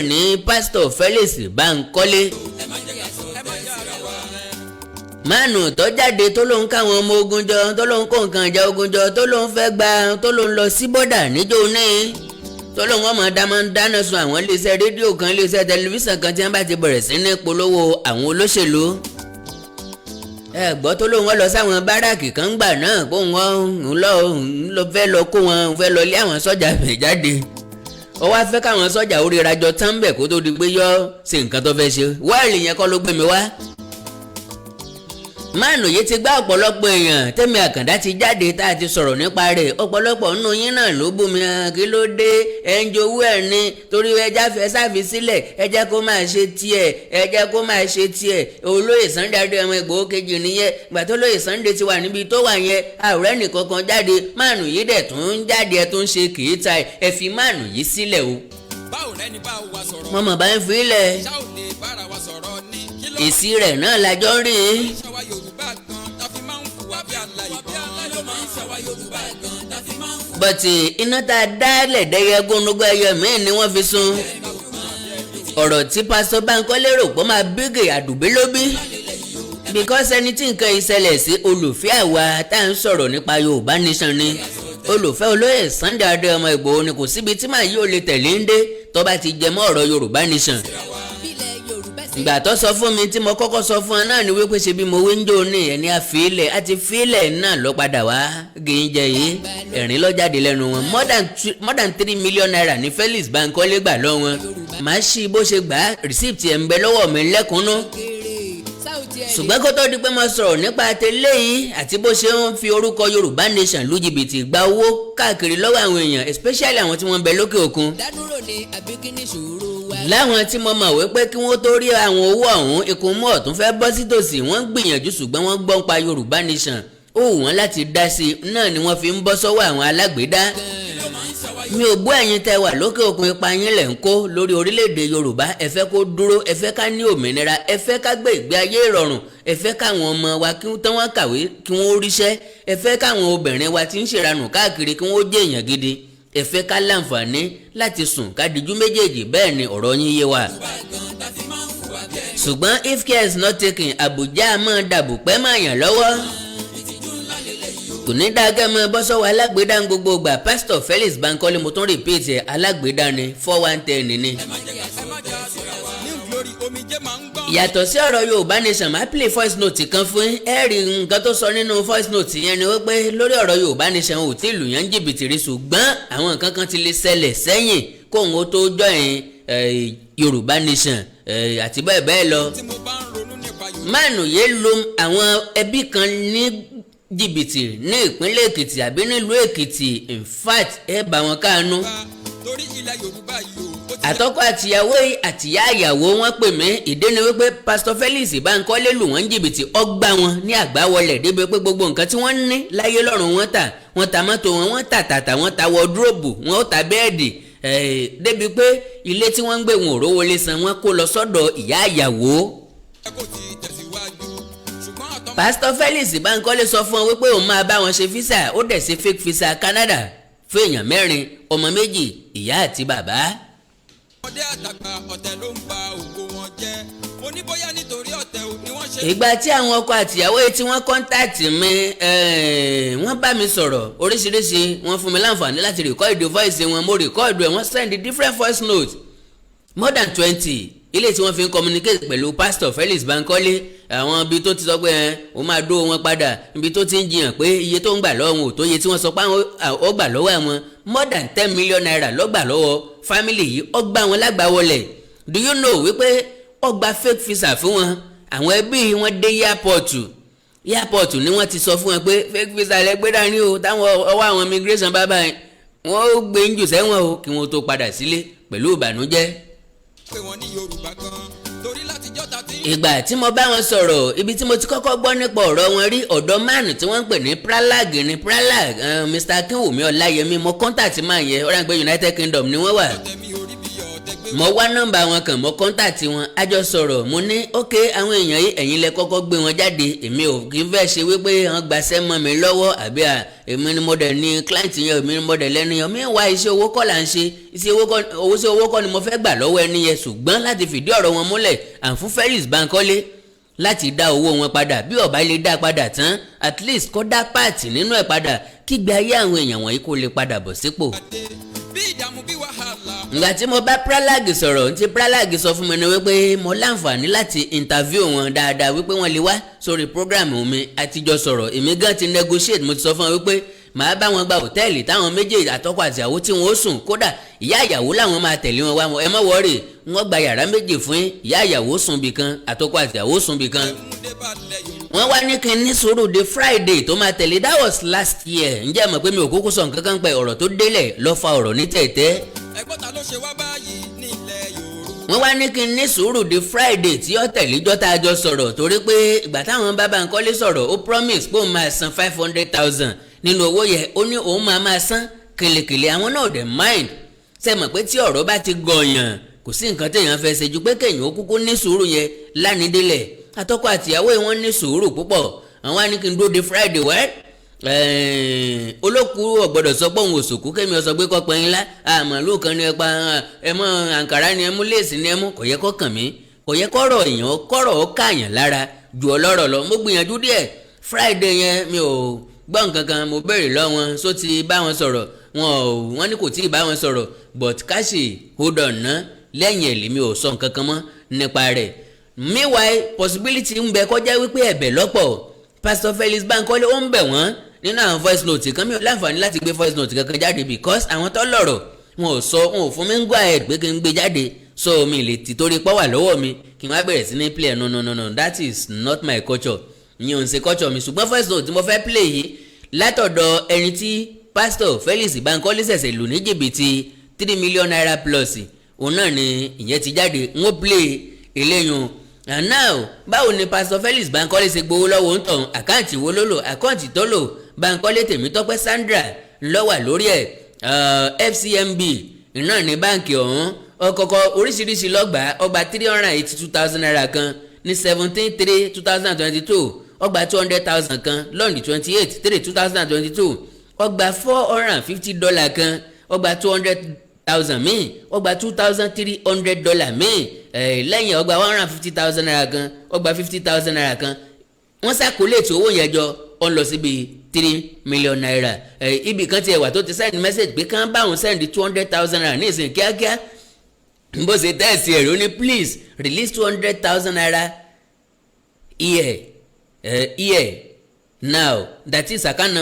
ní pásítọ̀ Felix Bankole. mánu tó jáde tó lóun káwọn ọmọ ogun jọ tó lóun kó nǹkan ìjà ogun jọ tó lóun fẹ́ gba tó lóun lọ sí bọ́dà níjó ní tó lóun ọmọ dáná sun àwọn iléeṣẹ́ rédíò kan iléeṣẹ́ tẹlifíṣàn kan tí wọ́n bá ti bẹ̀rẹ̀ sí ní polówó àwọn olóṣèlú. ẹ gbọ́ tó lóun lọ sáwọn báràkì kan gbà náà kó wọn lọ fẹ́ lọ kó wọn fẹ́ lọ lé àwọn sọ́jà bẹ̀ jáde ó wá fẹ́ káwọn sọ́jà orí rajọ tán bẹ̀ kó tó di pé yọ ṣe nǹkan tó fẹ́ ṣe wáìlì yẹn kọ́ ló gbé mi wá. máàlù yìí ti gbá ọ̀pọ̀lọpọ̀ èèyàn tẹ́mi àkàndá ti jáde tá a ti sọ̀rọ̀ nípa rẹ̀ ọ̀pọ̀lọpọ̀ nínú yín náà ló bú mi kí ló dé ẹ̀ ń jowú ẹ̀ ni torí ẹja fẹ́ sáfi sílẹ̀ ẹ jẹ́ kó máa ṣe tiẹ̀ ẹ jẹ́ kó máa ṣe tiẹ̀ olóyè Sunday Adéyẹmọ Ìgbòho kejì nìyẹn gbà tó lóyè Sunday ti wà níbi tó wà yẹn àwòrán nìkan kan jáde máàlù yìí dẹ̀ tún ń jáde ẹ tó ń ṣe kì í ta ẹ fi máàlù yìí sílẹ̀ o. báwo lẹni bá wa sọ̀rọ̀ mọ̀mọ́ bá ń fi ilẹ̀ ṣáò lè bára wa sọ̀rọ̀ ní kí ló èsì rẹ̀ náà lájọ́ rí i. ṣàwa Yorùbá gan ta fi máa ń fùwà bí aláìgbọ́n ló máa ń ṣàwa Yorùbá gan ta fi máa ń fùwà. bọ́tì iná tá a dálẹ̀ dẹ́yẹ gónúgbọ́ ẹyọ míì ni wọ́n fi sun. ọ̀rọ̀ tí pásítọ̀ Bankole rò pé máa bígè àdùbí ló bí. because ẹni tí nǹkan ìṣẹ̀lẹ̀ sí olùfẹ́ àwa tá à ń sọ̀rọ̀ nípa Yorùbá nation ni olùfẹ́ olóyè Sunday Adéyẹmọ Ìgbòho ni kò síbi tí màá yí ò lè tẹ̀lé ń dé tó bá ti jẹ mọ́ ọ̀rọ̀ Yorùbá nation. ìgbà tó sọ fún mi tí mo kọ́kọ́ sọ fún ọ náà ni wípé ṣe bí mo wí ń jò ní ẹni àfilẹ̀ àti filẹ̀ náà ló padà wá gèǹjẹ yìí ẹ̀rín ló jáde lẹ́nu wọn more than 3 million naira ní Felix Bankole gbà lọ wọn màá ṣí bó ṣe gbà receipt ẹ̀ ń bẹ lọ́wọ́ mi lẹ́kùnún ṣùgbọ́n kó tó di pé mo sọ̀rọ̀ nípa tẹ́lẹ̀ yìí àti bó ṣe ń fi orúkọ Yorùbá nation lu jìbìtì gba owó káàkiri lọ́wọ́ àwọn èèyàn especially àwọn tí wọ́n bẹ lókè òkun. dádúró ni àbíkíní ṣòro wa. láwọn tí mo mọ̀ wípé kí wọ́n tó rí àwọn owó ọ̀hún ikùn mọ́ ọ̀tún fẹ́ bọ́ sí tòsí wọ́n gbìyànjú ṣùgbọ́n wọ́n gbọ́n pa Yorùbá nation ó wù wọ́n láti dá sí i náà ni wọ́n fi ń bọ́ sọ́wọ́ àwọn alágbèédá. mi ò gbọ́ ẹ̀yin tẹ́ wà lókè òkun ipa yín lẹ̀ ń kó lórí orílẹ̀-èdè Yorùbá ẹ fẹ́ kó dúró ẹ fẹ́ ká ní òmìnira ẹ fẹ́ ká gbé ìgbé ayé ìrọ̀rùn ẹ fẹ́ káwọn ọmọ wa kí tán wọ́n kàwé kí wọ́n ríṣẹ́ ẹ fẹ́ káwọn obìnrin wa tí ń ṣèranù káàkiri kí wọ́n jẹ́ èèyàn gidi ẹ fẹ́ ká láǹfààní láti sùn ká dijú méjèèjì bẹ́ẹ̀ ni ọ̀rọ̀ yín yé wa. ṣùgbọ́n if care is not taken Àbújá máa dàbò pẹ́ máa yàn lọ́wọ́ kò ní dákẹ́ mọ́ bọ́sọ́wọ́ alágbèédá ń gbogbo gbà pásítọ̀ Felix Bankole mo tún repeat ẹ̀ alágbèédá ni 4110 ni. yàtọ̀ sí ọ̀rọ̀ Yorùbá nation máa play voice note kan fún ẹ rí nǹkan tó sọ nínú voice note yẹn ni wípé lórí ọ̀rọ̀ Yorùbá nation ò tí ìlú yẹn ń jìbìtì rí ṣùgbọ́n àwọn nǹkan kan ti lè ṣẹlẹ̀ sẹ́yìn kóun ó tó join Yorùbá nation àti bẹ́ẹ̀ bẹ́ẹ̀ lọ. máàlù yé lu àwọn ẹbí kan ní jìbìtì ní ìpínlẹ̀ Èkìtì àbí nílùú Èkìtì in fact ẹ bá wọn káànú. àtọ́kọ àtìyàwó àtìyá àyàwó wọn pè mí ìdí ni wípé pásítọ̀ Felix Bankole lù wọ́n jìbìtì ọgbà wọn ní àgbáwọlẹ̀ débi pé gbogbo nǹkan tí wọ́n ní láyé lọ́rùn wọn ta mọ́tò wọn ta tàtà wọn ta wọdúróòbù wọn ó ta bẹ́ẹ̀dì débi pé ilé tí wọ́n ń gbé wọn ò rówó lè san wọn kó lọ sọ́dọ̀ ìyá àyàwó. pásítọ̀ Felix Bankole sọ fún wọn wípé òun máa bá wọn ṣe físà ó dẹ̀ ṣe fake visa Canada fún èèyàn 4 ọmọ 2 ìyá àti bàbá. ọdẹ àtàgbà ọ̀tẹ̀ ló ń ba ògo wọn jẹ́ oníbóyá nítorí ọ̀tẹ̀ ni wọ́n ṣe. ìgbà tí àwọn ọkọ àtìyàwó tí wọ́n kọ́ńtàtì mi wọ́n bá mi sọ̀rọ̀ oríṣiríṣi wọ́n fún mi láǹfààní láti rìkọ́ọ̀dù voice wọn mo rìkọ́ọ̀dù ẹ̀ wọ́n send different voice notes more than 20 ilé tí wọ́n fi ń communicate pẹ̀lú pastor Felix Bankole àwọn ibi tó ti sọ pé ó máa dó wọn padà ibi tó ti ń jiyàn pé iye tó ń gbà lọ́wọ́ wọn ò tó iye tí wọ́n sọ pé ó gbà lọ́wọ́ àwọn more than 10 million naira ló gbà lọ́wọ́ family yìí ó gbà wọn lágbàwọlẹ̀ do you know wípé ó gba fake visa fún wọn àwọn ẹbí wọn dé airport ni wọ́n ti sọ fún wọn pé fake visa lẹ gbé dání o táwọn ọwọ́ àwọn immigration bá báyìí wọ́n ó gbé ń jù sẹ́wọ̀n o kí wọ́n tó padà sílé pẹ̀lú ìbànújẹ́. pé wọ́n ní Yorùbá gan torí láti jọ́ta tí. ìgbà tí mo bá wọn sọ̀rọ̀ ibi tí mo ti kọ́kọ́ gbọ́ nípa ọ̀rọ̀ wọn rí ọ̀dọ̀ máàlù tí wọ́n ń pè ní pralag Mr. Akinwumi Ọláyẹmí mo contact máa yẹ ọ̀rẹ́ àgbẹ̀ United Kingdom ni wọ́n wà. mo wá nọ́mbà wọn kàn mo kọ́ńtàtì wọn a jọ sọ̀rọ̀ mo ní ok àwọn èèyàn yìí ẹ̀yin lẹ kọ́kọ́ gbé wọn jáde èmi ò kí n fẹ́ ṣe wípé wọ́n gbaṣẹ́ mọ́ mi lọ́wọ́ àbí èmi ni mo dẹ̀ ní client yẹn èmi ni mo dẹ̀ lẹ́nu yẹn mi wá iṣẹ́ owó kọ́ là ń ṣe iṣẹ́ owó kọ́ ni mo fẹ́ gbà lọ́wọ́ ẹni yẹn ṣùgbọ́n láti fìdí ọ̀rọ̀ wọn múlẹ̀ à ń fún Felix Bankole láti dá owó wọn padà bí ó bá lè dá padà tán at least kó dá páàtì nínú ẹ̀ padà kígbe ayé àwọn èèyàn wọ̀nyí kó lè padà bọ̀ sípò. bí ìdààmú bí wàhálà. ìgbà tí mo bá Pralag sọ̀rọ̀ tí Pralag sọ fún mi ni wípé mo láǹfààní láti interview wọn dáadáa wípé wọ́n lè wá sórí program mi àtijọ́ sọ̀rọ̀ èmi gan ti negotiate mo ti sọ fún wọn wípé màá bá wọn gba hòtẹ́ẹ̀lì táwọn méjèèjì àtọkọ àti ìyàwó tí wọn ó sùn kódà ìyá ìyàwó làwọn máa tẹ̀lé wọn wá ẹ má wọ́ọ̀rì wọ́n gba yàrá méjì fún ìyá ìyàwó sùn bì kan àtọkọ àti ìyàwó sùn bì kan. wọ́n wá ní kí n ní sùúrù de Friday tó máa tẹ̀lé that was last year ǹjẹ́ mọ̀ pé mi ò kúkú sọ nǹkan kan pé ọ̀rọ̀ tó délẹ̀ ló fa ọ̀rọ̀ ní tẹ̀tẹ̀. ẹgbọ́n ta ló ṣe wá báyìí nílẹ̀ Yorùbá. wọ́n wá ní kí n ní sùúrù de Friday tí ó tẹ̀lé jọ́ta àjọ sọ̀rọ̀ torí pé ìgbà táwọn bá Bankole sọ̀rọ̀ ó promise pé òun máa san 500,000 nínú owó yẹn ó ní òun máa san kèlèkèlè àwọn náà dẹ̀ mind ṣe mọ̀ pé tí ọ̀rọ̀ bá ti gọ̀yàn kò sí nǹkan téèyàn fẹ́ ṣe ju pé kéèyàn ó kúkú ní sùúrù yẹn lánìdélẹ̀ àtọkọ àtìyàwó yìí wọ́n ní sùúrù púpọ̀ àwọn á ní kí n dúró de Friday wẹ́ olókùú ọ̀gbọ́dọ̀ sọ pé òun ò sòkú kémi ọ sọ pé kọ́ pẹ́yìn lá àmàlú kan ní ẹpa ẹmọ àǹkàrá ni ẹmú léèsì ni ẹmú kò yẹ kó kàn mí kò yẹ kọ́rọ̀ èèyàn kọ́rọ̀ ó káàyàn lára ju ọlọ́rọ̀ lọ mo gbìyànjú díẹ̀ Friday yẹn mi ò gbọ́ nǹkan kan mo béèrè lọ́wọ́ wọn só ti bá wọn sọ̀rọ̀ wọ́n ní kò tí ì bá wọn sọ̀rọ̀ but káṣí hold on ná lẹ́yìn ẹ̀ lèmi ò sọ nǹkan kan mọ́ nípa rẹ̀ meanwhile possibility ń bẹ kọjá wípé ẹ̀bẹ̀ lọ́pọ̀ Pastor Felix Bankole ó ń bẹ̀ wọ́n nínú àwọn voice note kan mi ò láǹfààní láti gbé voice note kankan jáde because àwọn tó lọ́rọ̀ wọn ò fún mi ń gbọ́ ẹ̀ pé kí n gbé jáde so mi lè ti torí pọ́ wà lọ́wọ́ mi kí n wá bẹ̀rẹ̀ sí ní play no that is not my culture ìyẹn ò ń ṣe culture mi ṣùgbọ́n voice note tí mo fẹ́ play yìí látọ̀dọ̀ ẹni tí Pastor Felix Bankole ṣẹ̀ṣẹ̀ lù ní jìbìtì 3 million naira plus òun náà ni ìyẹn ti jáde n ó play eléyìí and now báwo ni Pastor Felix Bankole ṣe gbowó lọ́wọ́ ń tàn àkáǹtì wo ló lò àkáǹtì tó lò Bankole Tèmítọ́pẹ́ Sandra lọ́wà lórí ẹ̀ FCMB náà ní báǹkì ọ̀hún ọkọ̀ọ̀kọ̀ oríṣiríṣi lọ́gbàá ọgbà 382,000 naira kan ní 17/3/2022 ọgbà 200,000 kan lọ́ọ̀nì 28/3/2022 ọgbà $450 kan ọgbà 200,000 míì ọgbà $2,300 míì lẹ́yìn ọgbà 150,000 naira kan ọgbà 50,000 naira kan wọ́n ṣàkólẹ̀tì owó yẹn jọ ó ń lọ síbi 3 million naira ibì kan tiẹ̀ wà tó ti send message pé kán báwọn send 200,000 naira ní ìsìn kíákíá bó ṣe tẹ́ẹ̀sì ẹ̀rọ ní please release 200,000 naira here now that is account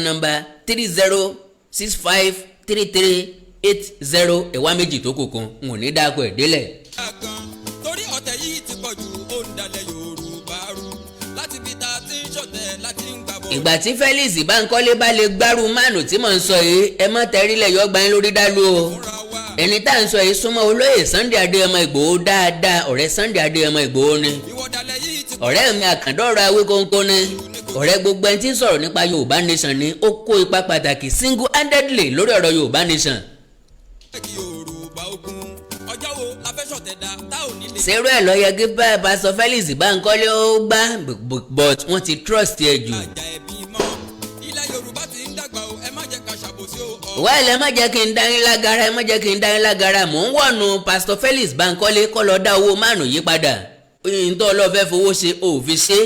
number 30653380 ẹ̀wá méjì tó kù kan n ò ní dáko ẹ̀ délẹ̀. torí ọ̀tẹ̀ yìí ti pọ̀ jù ó ń dalẹ̀ Yorùbá rú láti fi ta tí ń ṣọ̀tẹ̀ láti ń gbàbọ̀. ìgbà tí Felix Bankole bá lè gbárù mánu tí mò ń sọ yìí ẹ mọ́ tẹrílẹ̀ yọ gbáyín lórí dálú o ẹni tá à ń sọ yìí súnmọ́ olóyè Sunday Adéyẹmọ Ìgbòho dáadáa ọ̀rẹ́ Sunday Adéyẹmọ Ìgbòho ni ọ̀rẹ́ mi àkàndọ́rọ̀ Awíkóńkó ni ọ̀rẹ́ gbogbo ẹni tí ń sọ̀rọ̀ nípa Yorùbá Nation ni ó kó ipa pàtàkì single-handedly lórí ọ̀rọ̀ Yorùbá Nation. ṣerú ẹ̀ lọ yẹ kí Pastor Felix Bankole ó gbá but wọ́n ti trust ẹ jù. wẹ́ẹ̀lì ẹ má jẹ́ kí n dání lágara mò ń wọ̀nù Pastor Felix Bankole kọ́ lọ dá owó márùn yí padà ntọ́ ọlọ́fẹ́ fowó ṣe òfin ṣe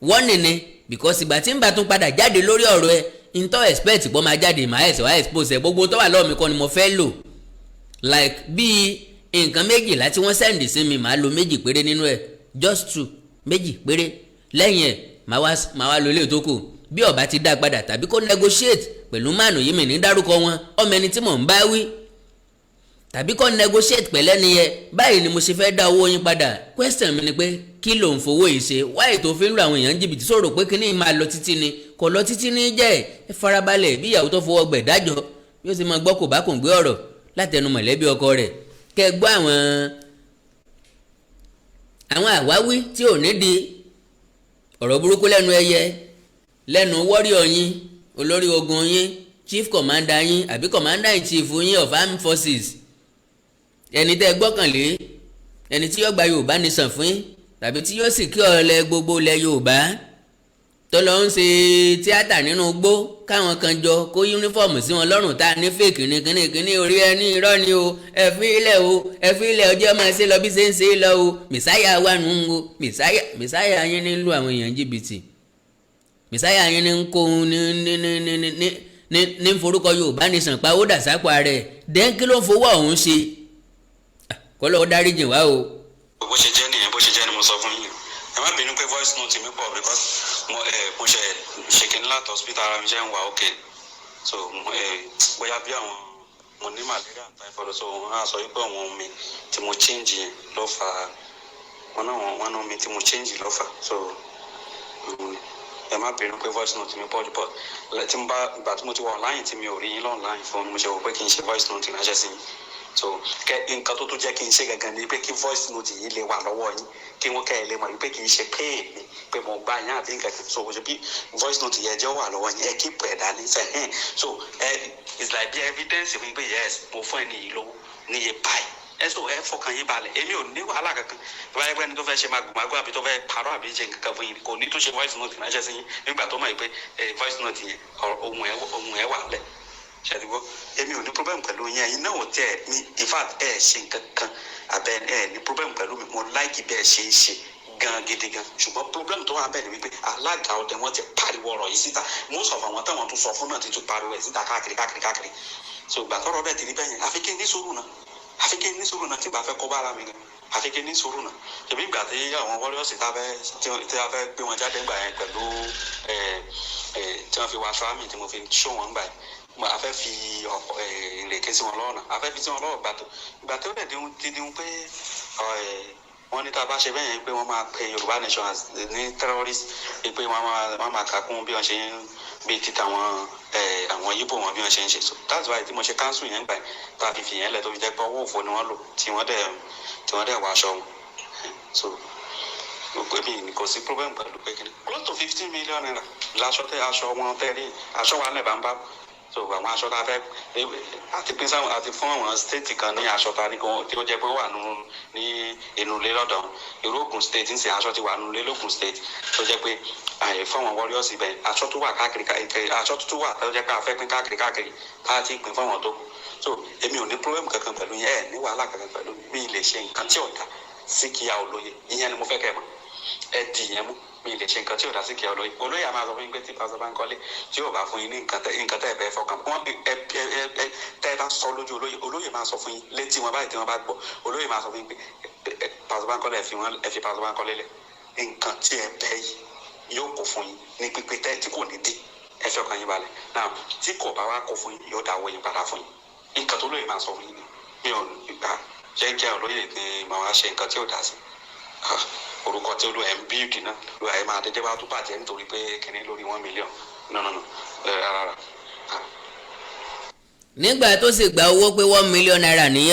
wọ́n nìní because ìgbà tí ń bá tún padà jáde lórí ọ̀rọ̀ ẹ ntọ́ expect pọ́ máa jáde máa ẹ̀sẹ̀ wá expose ẹ gbogbo tó wà lọ́wọ́ mi kọ́ ni mo fẹ́ lò like bíi nǹkan méjìlá tí wọ́n sẹ́ǹdì sí mi màá lo méjì péré nínú ẹ̀ just 2 méjì péré lẹ́yìn ẹ̀ màá wá lo ilé tó kù bí ọba ti dá padà tàbí kó negotiate pẹ̀lú mánu yìí mi ní dárúkọ wọn ọmọ ẹni tí mò ń bá wí tàbí kó negotiate pẹ̀lẹ́ nìyẹn báyìí ni mo ṣe fẹ́ dá owó yín padà question mi ni pé kí ló ń fowó yìí ṣe wáyé tó fi ń lo àwọn èèyàn jìbìtì sọ̀rọ̀ pé kíní máa lọ títí ni kò lọ títí ní jẹ́ ẹ farabalẹ̀ bí ìyàwó tó fọwọ́ gbẹ̀ dájọ́ yóò sì máa gbọ́ kò bá kò ń gbé ọ̀rọ̀ látẹnu mọ̀lẹ́bí ọkọ rẹ̀ kẹ́ gbọ́ àwọn àwáwí tí ò nídìí ọ̀rọ̀ burúkú lẹ́nu ẹyẹ lẹ́nu warrior yín olórí ogun yín chief commander yín àbí commander in chief yín of armed forces ẹni tẹ́ gbọ́kànlé ẹni tí yóò gba Yorùbá nation fún yín tàbí tí yóò sì kí ọ̀lẹ gbogbo ilẹ̀ Yorùbá tó lọ ń ṣe tíátà nínú igbó káwọn kan jọ kó yúnífọ̀mù sí wọn lọ́rùn tá a ní fèkì ní kíní orí ẹni irọ́ ni o ẹ fi ilẹ̀ ọjọ́ máa ṣe lọ bí ṣe ń ṣe lọ o mẹ̀sáyà wà nù ń o mẹ̀sáyà yín ní lu àwọn èèyàn jìbìtì mẹ̀sáyà yín ní ń kó ní forúkọ Yorùbá nation pa ó dà sápò rẹ̀ dẹ́ńkí ló ń fowó ọ̀hún ṣe kọ́ lọ́wọ́ dáríjì wá o. bó ṣe jẹ́ nìyẹn bó ṣe jẹ́ ni mo sọ fún yín ẹ má bínú pé voice note mi pọ̀ because mo ṣe ṣèkínní láti hospital ara mi ṣe ń wà okay so bóyá bí àwọn mo ní malaria and typhoid so wọn á sọ wípé àwọn omi tí mo change yẹn ló fà wọn náà omi tí mo change ló fà so ẹ má bínú pé voice note mi pọ̀ jù pọ̀ tí mo bá ìgbà tí mo ti wà online tí mi ò rí yín online fún mo ṣe wò pé kí n ṣe voice note ránṣẹ́ sí yín so nǹkan tó jẹ́ kí n ṣe gangan ni pé kí voice note yìí lè wà lọ́wọ́ yín kí wọ́n kẹ́ ẹ lè mọ̀ wípé kì í ṣe pé èmi pé mo gbá yín àbí nǹkan kan so ṣe bí voice note yẹn jẹ́ wà lọ́wọ́ yín ẹ keep ẹ̀ dání sẹ́yìn so it's like bí evidence mi pé yes mo fún ẹ níyì lówó níye báyìí ẹ so ẹ fọkàn yín balẹ̀ èmi ò ní wàhálà kankan tó bá yẹ pé ẹni tó fẹ́ ṣe màgòmágó àbí tó fẹ́ parọ́ àbí ṣe nǹkan fún yín kò ní tó ṣe voice note ránṣẹ́ sí yín nígbà tó mọ̀ pé voice note yẹn ohun ẹ̀ wà lẹ̀ ṣàdìgbò èmi ò ní problem pẹ̀lú yẹn yín náà ò tẹ̀ mí in fact ṣe nǹkan kan abẹ ní problem pẹ̀lú mi mo like bẹ́ẹ̀ ṣe é ṣe gan gidi gan ṣùgbọ́n problem tó wà bẹ́ẹ̀ ni wípé alága ọdẹ wọn ti pariwo ọ̀rọ̀ yìí síta most of àwọn táwọn tún sọ fún náà ti tún pariwo ẹ̀ síta káàkiri so ìgbà tọ́rọ̀ bẹ́ẹ̀ ti rí bẹ́ẹ̀ yẹn àfi kí n ní sùúrù náà tí bá fẹ́ kó bá ara mi gan àfi kí n ní sùúrù náà ṣèbí ìgbà tí àwọn warriors tí a fẹ́ gbé wọn jáde ńgbà yẹn pẹ̀lú tí wọ́n fi wá aṣọ àmì tí mo fi ṣó wọn ńgbà yẹn a fẹ́ fi ìrèké sí wọn lọ́wọ́ náà a fẹ́ fi sí wọn lọ́wọ́ ìgbà tó dẹ̀ dín pé wọ́n ní tá a bá ṣe bẹ́ẹ̀ yẹn pé wọ́n máa pe Yorùbá nation ní terrorist pé wọ́n máa kà kún bí wọ́n ṣe ń bí títa àwọn Yíbò wọn bí wọ́n ṣe ń ṣe so that's why tí mo ṣe cancel yẹn gbà tá a fi fìyẹn lẹ̀ tó fi jẹ́ pé owó òfò ni wọ́n lò tí wọ́n dẹ̀ wọ aṣọ wọn so èmi kò sí problem pẹ̀lú pé kí ni close to 15 million naira láṣọ aṣọ wọn tẹ́lẹ̀ aṣọ wa lẹ̀ bá ń bá so àwọn aṣọ tá a fẹ́ àti pín sáwọn àti fún àwọn state kan ní aṣọ tá a ní tí ó jẹ́ pé ó wà ní inú ilé lọ́dọ̀ irú Ògùn state ń sìn aṣọ ti wà nínú ilé lógùn state tó jẹ́ pé àyè fún àwọn warriors ibẹ̀ aṣọ tó wà káàkiri aṣọ tó wà tó jẹ́ pé a fẹ́ pín káàkiri ká ti pín fún àwọn tó kù so èmi ò ní problem kankan pẹ̀lú yẹn ní wàhálà kankan pẹ̀lú mi lè ṣe nǹkan tí ò dá sí kíá olóye ìyẹn ni mo fẹ́ kẹ́ mọ̀ ẹ dì yẹn mú mi lè ṣe nǹkan tí ò dá sí kíá olóye àmọ́ àzọ fún yín pé tí pásọ Bankole tí ò bá fún yín ní nǹkan tẹ́ ẹ bẹ́ẹ̀ fọkàn wọ́n tẹ́ ẹ bá sọ lójú olóye máa sọ fún yín létí wọn báyìí tí wọ́n bá gbọ́ olóye máa sọ fún yín pé pásọ Bankole ẹ fi pásọ Bankole lẹ̀ nǹkan tí ẹ bẹ́ẹ̀ yìí yóò kó fún yín ní pípé tẹ́ tí kò ní dé ẹ fi ọkàn yín balẹ̀ náà tí kò bá wá kó fún yín yóò dáwọ́ yín padà fún yín nǹkan tó lóye máa sọ fún yín ni mi ò gbà jẹ́ kí olóye ni màá wá ṣe nǹkan tí ò dá sí orúkọ tí olú ẹ̀ ń bíìdì náà ló ẹ̀ máa dédé wá tó bàjẹ́ nítorí pé kíní lórí 1 million no rárá. nígbà tó sì gba owó pé 1 million naira nìyẹn